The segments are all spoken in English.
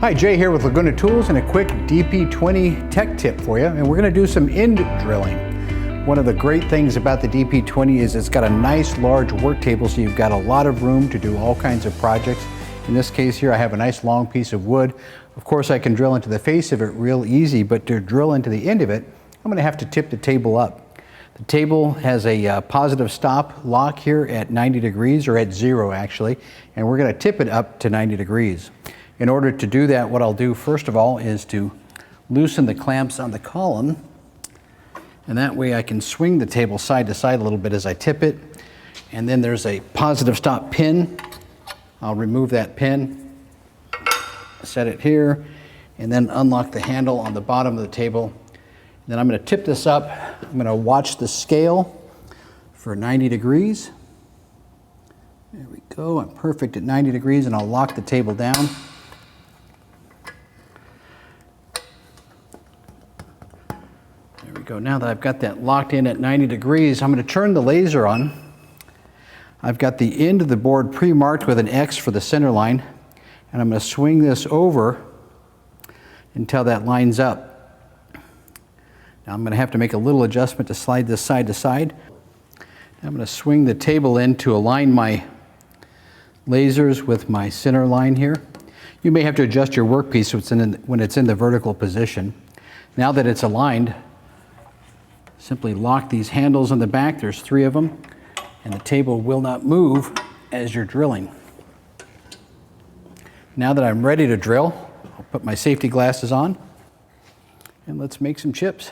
Hi, Jay here with Laguna Tools and a quick DP20 tech tip for you. And we're going to do some end drilling. One of the great things about the DP20 is it's got a nice large work table, so you've got a lot of room to do all kinds of projects. In this case here, I have a nice long piece of wood. Of course, I can drill into the face of it real easy, but to drill into the end of it, I'm going to have to tip the table up. The table has a positive stop lock here at 90 degrees, or at 0 actually, and we're going to tip it up to 90 degrees. In order to do that, what I'll do first of all is to loosen the clamps on the column, and that way I can swing the table side to side a little bit as I tip it. And then there's a positive stop pin. I'll remove that pin, set it here, and then unlock the handle on the bottom of the table. Then I'm going to tip this up. I'm going to watch the scale for 90 degrees. There we go. I'm perfect at 90 degrees, and I'll lock the table down. There we go. Now that I've got that locked in at 90 degrees, I'm going to turn the laser on. I've got the end of the board pre-marked with an X for the center line, and I'm going to swing this over until that lines up. Now I'm going to have to make a little adjustment to slide this side to side. Now I'm going to swing the table in to align my lasers with my center line here. You may have to adjust your workpiece when it's in the vertical position. Now that it's aligned, simply lock these handles on the back. There's 3 of them, and the table will not move as you're drilling. Now that I'm ready to drill, I'll put my safety glasses on, and let's make some chips.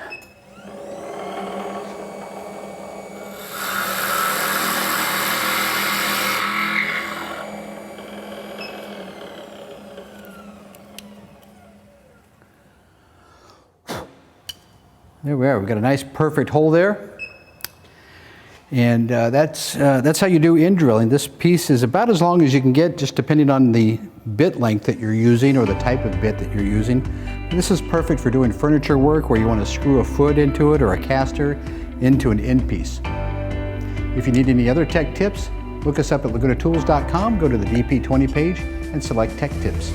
There we are. We've got a nice perfect hole there. And that's how you do end drilling. This piece is about as long as you can get, just depending on the bit length that you're using or the type of bit that you're using. This is perfect for doing furniture work where you want to screw a foot into it or a caster into an end piece. If you need any other tech tips, look us up at lagunatools.com, go to the DP20 page and select Tech Tips.